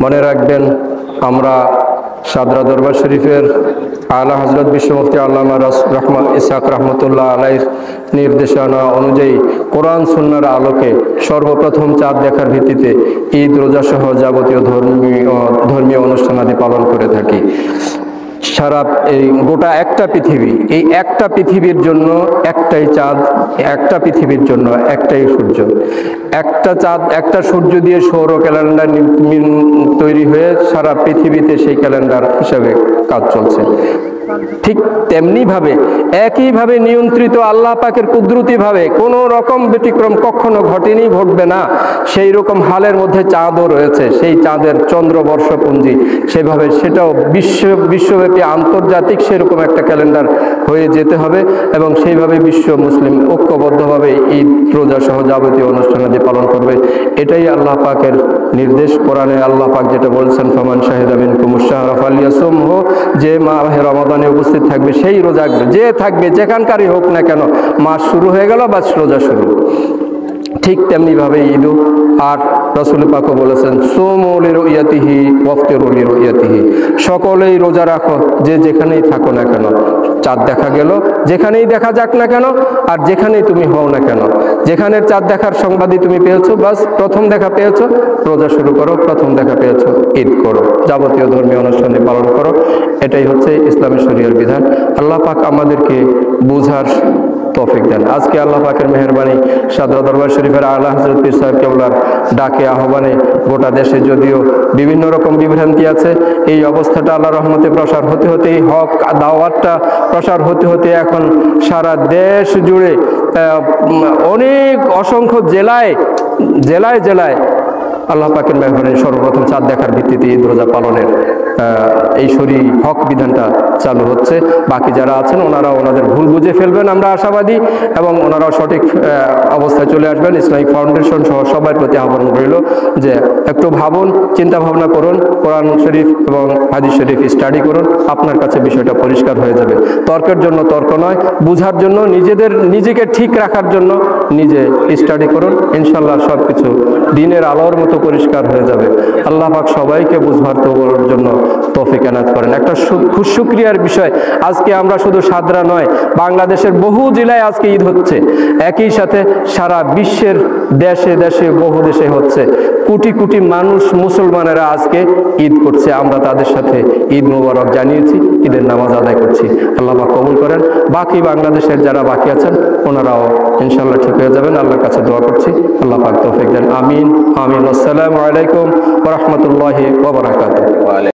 মনে রাখবেন, আমরা সাদরা দরবার শরীফের আলা হযরত বিশ্ব মুফতি আল্লামা রহমান ইসহাক রহমতুল্লাহ আলাইহির নির্দেশনা অনুযায়ী কোরআন সুন্নাহর আলোকে সর্বপ্রথম চাঁদ দেখার ভিত্তিতে ঈদ রোজা সহ যাবতীয় ধর্মীয় অনুষ্ঠানাদি পালন করে থাকি। সারা এই গোটা একটা পৃথিবী, এই একটা পৃথিবীর জন্য একটাই চাঁদ, একটা পৃথিবীর জন্য একটাই সূর্য, একটা চাঁদ একটা সূর্য দিয়ে সৌর ক্যালেন্ডার তৈরি হয়ে সারা পৃথিবীতে সেই ক্যালেন্ডার হিসাবে কাজ চলছে। ঠিক তেমনিভাবে একইভাবে নিয়ন্ত্রিত আল্লাহ পাকের কুদরতিভাবে কোনো রকম ব্যতিক্রম কখনো ঘটেনি, ঘটবে না, সেই রকম হালের মধ্যে চাঁদও রয়েছে। সেই চাঁদের চন্দ্রবর্ষপুঞ্জি সেভাবে সেটাও বিশ্বব্যাপী আন্তর্জাতিক সেরকম একটা ক্যালেন্ডার হয়ে যেতে হবে এবং সেইভাবে বিশ্ব মুসলিম ঐক্যবদ্ধভাবে ঈদ রোজা সহ যাবতীয় অনুষ্ঠানাদি পালন করবে। এটাই আল্লাহ পাকের নির্দেশ। কোরআনে আল্লাহ পাক যেটা বলছেন, ফামান শাহিদা মিনকুমুশ শাহরা ফালইয়াসুমহু, যে মাহে রমাদানে উপস্থিত থাকবে সেই রোজা, যে থাকবে যেখানকারই হোক না কেন, মাস শুরু হয়ে গেল বাস রোজা শুরু। ঠিক তেমনিভাবে ঈদও। আর রাসূল পাকও বলেছেন, সুমু লিরুইয়াতিহি ওয়াফতিরু লিরুইয়াতিহি, সকলেই রোজা রাখো যে যেখানেই থাকো না কেন। চাঁদ দেখা গেল যেখানেই দেখা যাক না কেন, আর যেখানেই তুমি হও না কেন, যেখানের চাঁদ দেখার সংবাদই তুমি পেয়েছো, বাস প্রথম দেখা পেয়েছো, রোজা শুরু করো, প্রথম দেখা পেয়েছো, ঈদ করো, যাবতীয় ধর্মীয় অনুষ্ঠানে পালন করো। এটাই হচ্ছে ইসলামের শরীয়তের বিধান। আল্লাহ পাক আমাদেরকে বুঝার তৌফিক দেন। আজকে আল্লাহ পাকের মেহেরবানি, সাদরা দরবার শরীফের আলা হযরত পীর সাহেব কেবলার ডাকে আহ্বানে গোটা দেশে যদিও বিভিন্ন রকম বিভ্রান্তি আছে, এই অবস্থাটা আল্লাহর রহমতে প্রসার হতে হতে, এই হক দাওয়াতটা প্রসার হতে হতে এখন সারা দেশ জুড়ে অনেক অসংখ্য জেলায় জেলায় আল্লাহ পাকের মেহরবানি সর্বপ্রথম চাঁদ দেখার ভিত্তিতে ঈদ রোজা পালনের এই শরীর হক বিধানটা চালু হচ্ছে। বাকি যারা আছেন ওনারা ওনাদের ভুল বুঝে ফেলবেন, আমরা আশাবাদী, এবং ওনারাও সঠিক অবস্থায় চলে আসবেন। ইসলামিক ফাউন্ডেশন সহ সবার প্রতি আহ্বান রইল যে একটু ভাবুন, চিন্তা ভাবনা করুন, কোরআন শরীফ এবং হাদিস শরীফ স্টাডি করুন, আপনার কাছে বিষয়টা পরিষ্কার হয়ে যাবে। তর্কের জন্য তর্ক নয়, বুঝার জন্য, নিজেকে ঠিক রাখার জন্য নিজে স্টাডি করুন, ইনশাল্লাহ সব কিছু দিনের আলোর মতো পরিষ্কার হয়ে যাবে। আল্লাহ পাক সবাইকে বুঝবার জন্য তৌফিক এনায়েত করেন। একটা শুকরিয়ার বিষয়, আজকে আমরা শুধু সাদরা নয়, বাংলাদেশের বহু জেলায় আজকে ঈদ হচ্ছে, একই সাথে সারা বিশ্বের দেশে দেশে বহু দেশে হচ্ছে। কোটি কোটি মানুষ মুসলমানেরা আজকে ঈদ করছে, আমরা তাদের সাথে ঈদ মোবারক জানিয়েছি, ঈদের নামাজ আদায় করছি। আল্লাহ পাক কবুল করেন। বাকি বাংলাদেশের যারা বাকি আছেন ওনারাও ইনশাল্লাহ ঠিক হয়ে যাবেন, আল্লাহর কাছে দোয়া করছি। আল্লাহ পাক তৌফিক দেন। আমিন আমিন। আসসালামু আলাইকুম ওয়া রাহমাতুল্লাহি ওয়া বারাকাতুহু।